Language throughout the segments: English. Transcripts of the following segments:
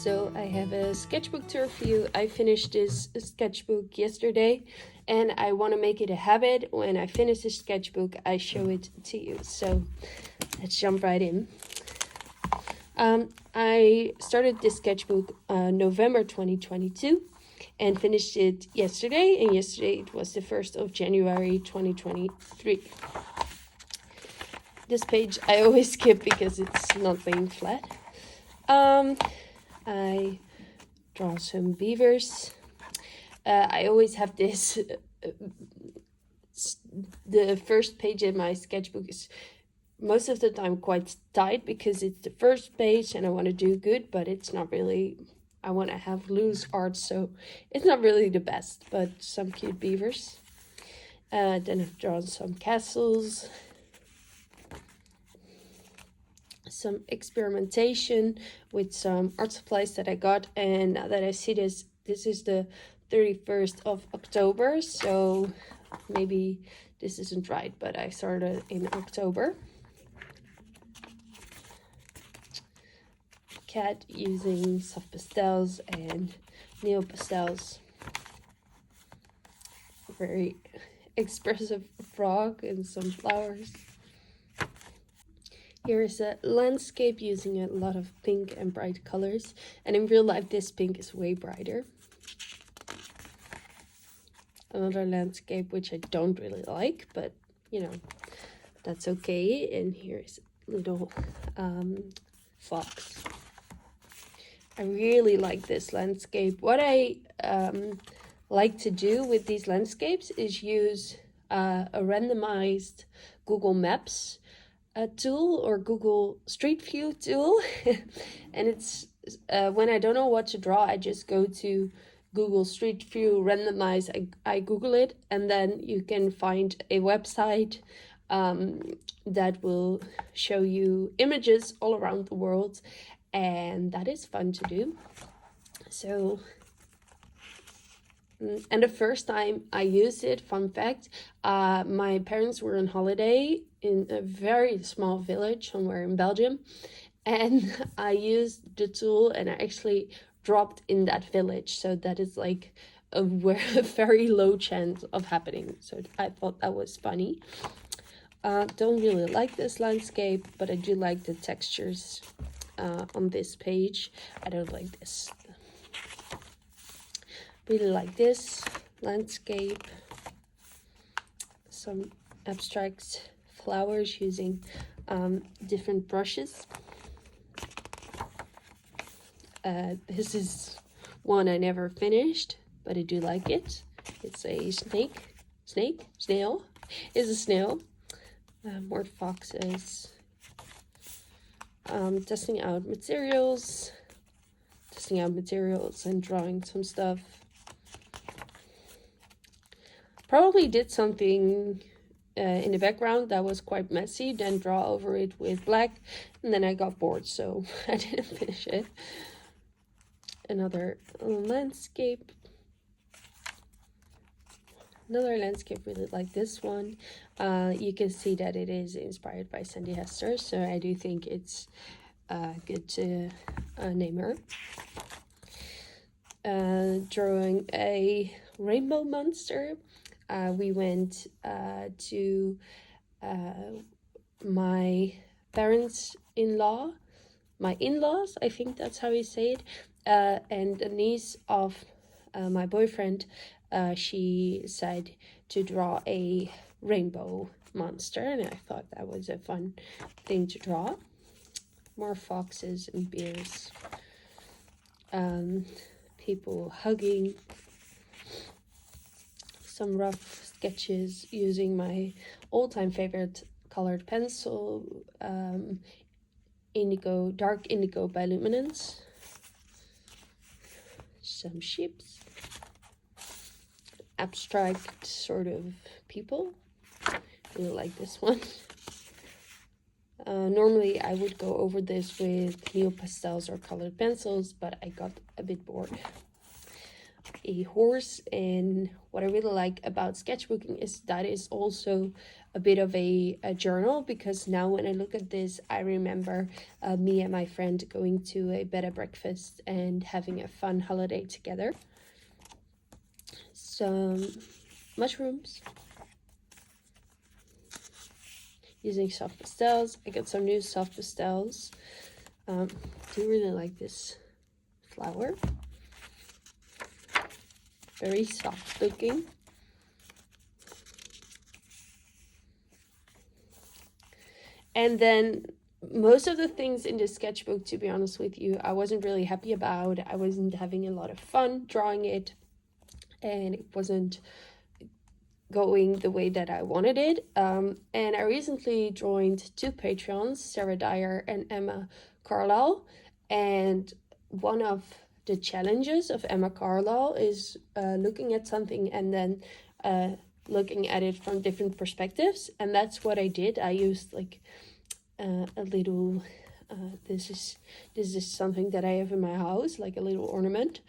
So I have a sketchbook to review. I finished this sketchbook yesterday, and I want to make it a habit. When I finish the sketchbook, I show it to you. So let's jump right in. I started this sketchbook November 2022 and finished it yesterday, and yesterday it was the 1st of January 2023. This page I always skip because it's not laying flat. I draw some beavers. I always have this, the first page in my sketchbook is most of the time quite tight because it's the first page and I want to do good, but it's not really, I want to have loose art, so it's not really the best, but some cute beavers. Then I've drawn some castles, some experimentation with some art supplies that I got, and now that I see this is the 31st of October, so maybe this isn't right, but I started in October. Cat using soft pastels and neo pastels. Very expressive frog and some flowers. Here is a landscape using a lot of pink and bright colors, and in real life this pink is way brighter. Another landscape which I don't really like, but you know, that's okay. And here's a little fox. I really like this landscape. What I like to do with these landscapes is use a randomized Google Maps tool or Google Street View tool. And it's when I don't know what to draw, I just go to Google Street View randomize. I Google it, and then you can find a website that will show you images all around the world, and that is fun to do. So, and the first time I used it, fun fact, my parents were on holiday in a very small village somewhere in Belgium, and I used the tool and I actually dropped in that village, so that is like a very low chance of happening. So I thought that was funny. Don't really like this landscape, but I do like the textures on this page. I don't like this. Really like this landscape. Some abstract flowers using different brushes. This is one I never finished, but I do like it. It's a snail. It's a snail. More foxes. Testing out materials and drawing some stuff. Probably did something in the background that was quite messy, then draw over it with black, and then I got bored, so I didn't finish it. Another landscape, really like this one. You can see that it is inspired by Sandy Hester, so I do think it's good to name her. Drawing a rainbow monster. We went to my parents-in-law, my in-laws, I think that's how you say it, and the niece of my boyfriend, she said to draw a rainbow monster, and I thought that was a fun thing to draw. More foxes and bears. People hugging. Some rough sketches using my all-time favorite colored pencil, dark indigo by Luminance. Some ships. Abstract sort of people. Really like this one. Normally I would go over this with neo pastels or colored pencils, but I got a bit bored. a horse, and what I really like about sketchbooking is that it's also a bit of a journal, because now when I look at this, I remember me and my friend going to a bed and breakfast and having a fun holiday together. Some mushrooms, using soft pastels. I got some new soft pastels. Do really like this flower. Very soft looking. And then most of the things in this sketchbook, to be honest with you, I wasn't really happy about. I wasn't having a lot of fun drawing it, and it wasn't going the way that I wanted it. And I recently joined 2 Patreons, Sarah Dyer and Emma Carlisle, and one of the challenges of Emma Carlisle is looking at something and then looking at it from different perspectives, and that's what I did. I used like a little this is something that I have in my house, like a little ornament,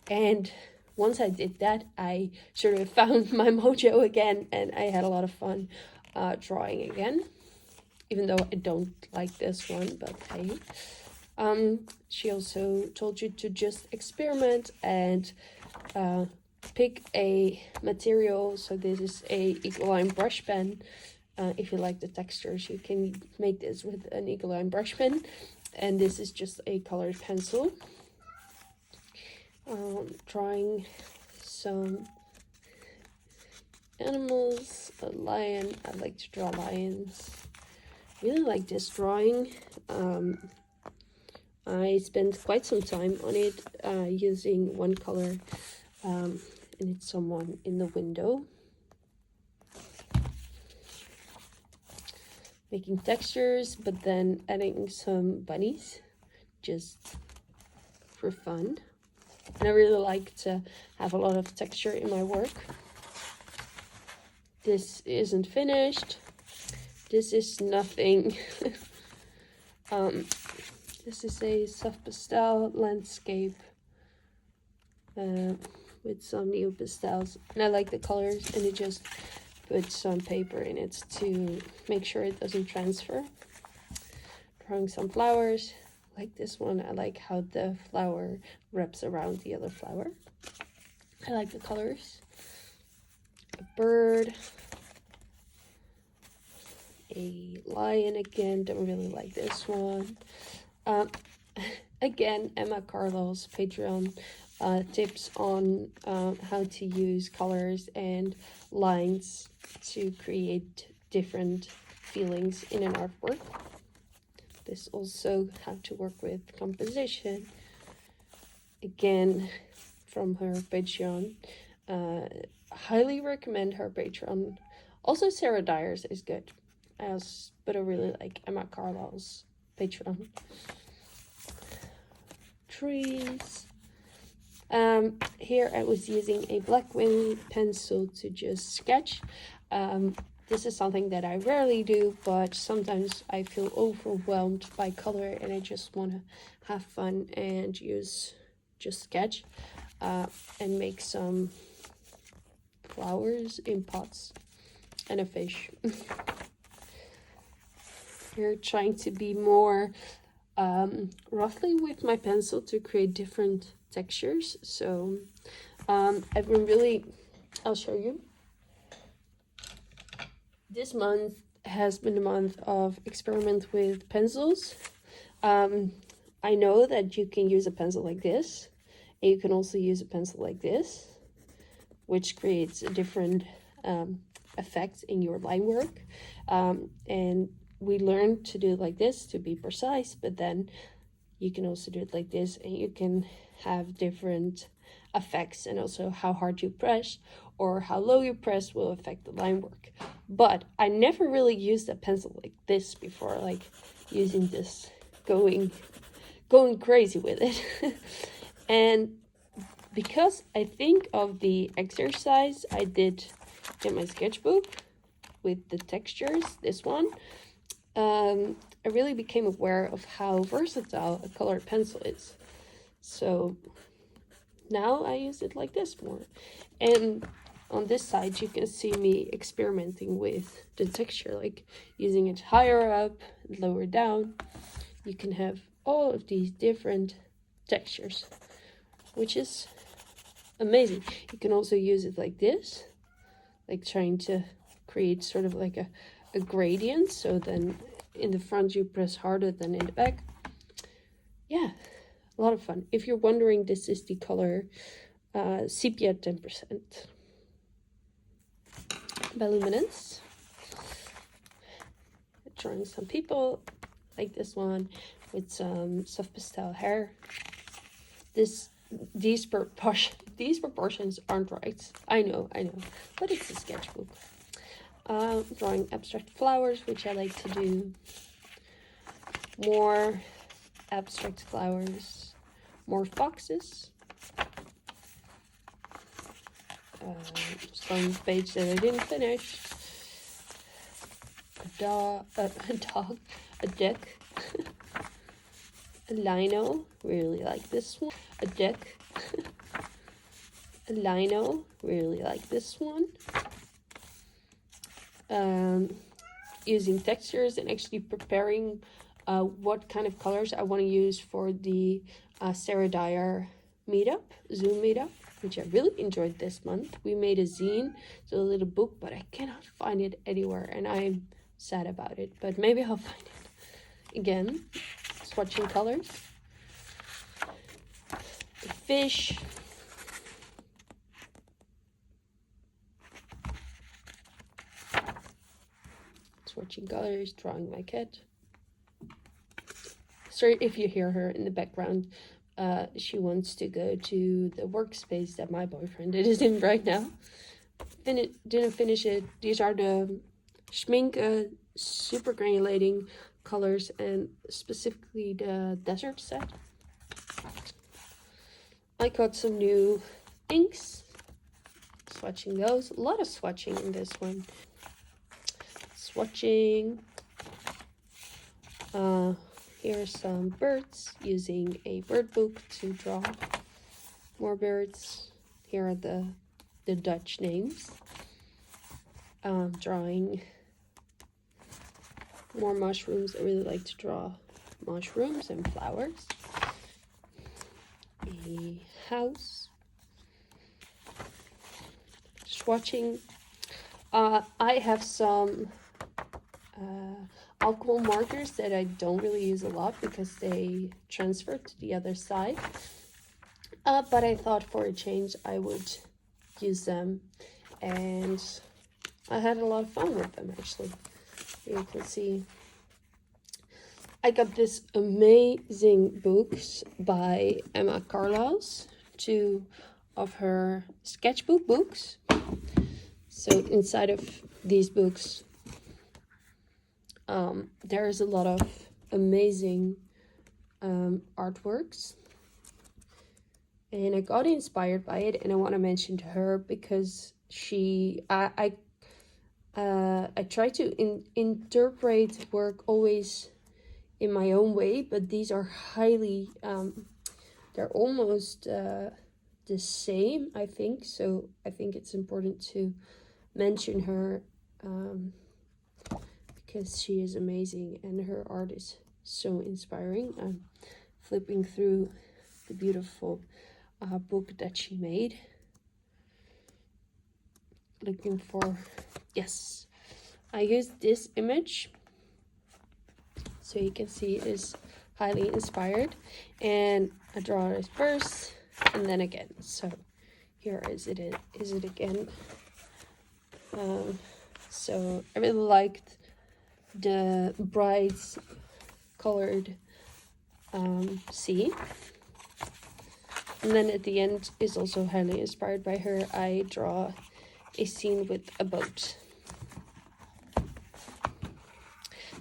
and once I did that, I sort of found my mojo again, and I had a lot of fun drawing again, even though I don't like this one, but hey. She also told you to just experiment and pick a material. So this is a eagle line brush pen. If you like the textures, you can make this with an eagle line brush pen, and this is just a colored pencil. Drawing some animals, a lion. I like to draw lions. Really like this drawing. I spent quite some time on it, using one color, and it's someone in the window. Making textures, but then adding some bunnies, just for fun. And I really like to have a lot of texture in my work. This isn't finished. This is nothing. This is a soft pastel landscape with some new pastels. And I like the colors, and I just put some paper in it to make sure it doesn't transfer. Drawing some flowers. Like this one, I like how the flower wraps around the other flower. I like the colors. A bird. A lion again, don't really like this one. Again, Emma Carlisle's Patreon tips on how to use colors and lines to create different feelings in an artwork. This also how to work with composition. Again, from her Patreon. Highly recommend her Patreon. Also, Sarah Dyer's is good. But I really like Emma Carlisle's Patreon. Trees. Here I was using a black wing pencil to just sketch. This is something that I rarely do, but sometimes I feel overwhelmed by color and I just want to have fun and just sketch and make some flowers in pots and a fish. Here, trying to be more roughly with my pencil to create different textures. So I've been really, I'll show you. This month has been a month of experiment with pencils. I know that you can use a pencil like this, and you can also use a pencil like this, which creates a different effect in your line work. And we learned to do it like this to be precise, but then you can also do it like this, and you can have different effects, and also how hard you press or how low you press will affect the line work. But I never really used a pencil like this before, like using this, going crazy with it. And because I think of the exercise I did in my sketchbook with the textures, this one, I really became aware of how versatile a colored pencil is. So now I use it like this more. And on this side, you can see me experimenting with the texture, like using it higher up, lower down. You can have all of these different textures, which is amazing. You can also use it like this, like trying to create sort of like a gradient. So then in the front you press harder than in the back. Yeah, a lot of fun. If you're wondering, this is the color Sepia 10% by Luminance. Drawing some people like this one with some soft pastel hair. These proportions aren't right. I know, but it's a sketchbook. Drawing abstract flowers, which I like to do. More abstract flowers, more foxes. Some page that I didn't finish. A dog, a duck, a lino, really like this one. A duck, a lino, really like this one. Using textures and actually preparing what kind of colors I want to use for the Sarah Dyer Zoom meetup, which I really enjoyed this month. We made a zine, so a little book, but I cannot find it anywhere, and I'm sad about it, but maybe I'll find it. Again, swatching colors. The fish. Swatching colors, drawing my cat. Sorry if you hear her in the background. She wants to go to the workspace that my boyfriend is in right now. Didn't finish it. These are the Schmink super granulating colors, and specifically the desert set. I got some new inks. Swatching those. A lot of swatching in this one. Swatching. Here's some birds, using a bird book to draw more birds. Here are the Dutch names. Drawing more mushrooms. I really like to draw mushrooms and flowers. A house. Swatching. I have some alcohol markers that I don't really use a lot because they transfer to the other side. But I thought for a change I would use them, and I had a lot of fun with them actually. You can see I got this amazing books by Emma Carlaus, 2 of her sketchbook books. So inside of these books there's a lot of amazing artworks, and I got inspired by it, and I want to mention to her because I try to interpret work always in my own way, but these are highly they're almost the same, I think. So I think it's important to mention her because she is amazing and her art is so inspiring. I'm flipping through the beautiful book that she made, looking for, yes, I used this image so you can see it is highly inspired, and I draw it first and then again. So here is it again. So I really liked the bright colored sea, and then at the end is also highly inspired by her. I draw a scene with a boat.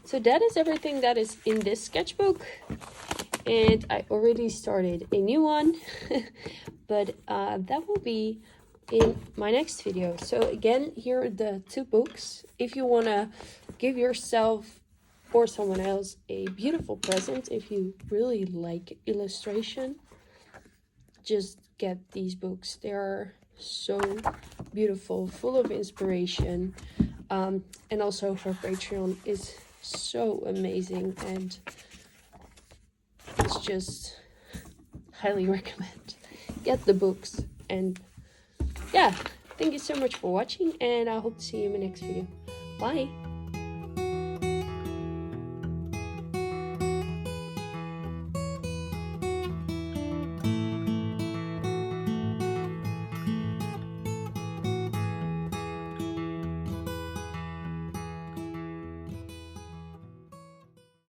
So that is everything that is in this sketchbook, and I already started a new one but that will be in my next video. So again, here are the 2 books. If you want to give yourself or someone else a beautiful present, if you really like illustration, just get these books. They are so beautiful, full of inspiration, and also her Patreon is so amazing, and it's just highly recommend. Get the books. And yeah, thank you so much for watching, and I hope to see you in my next video. Bye.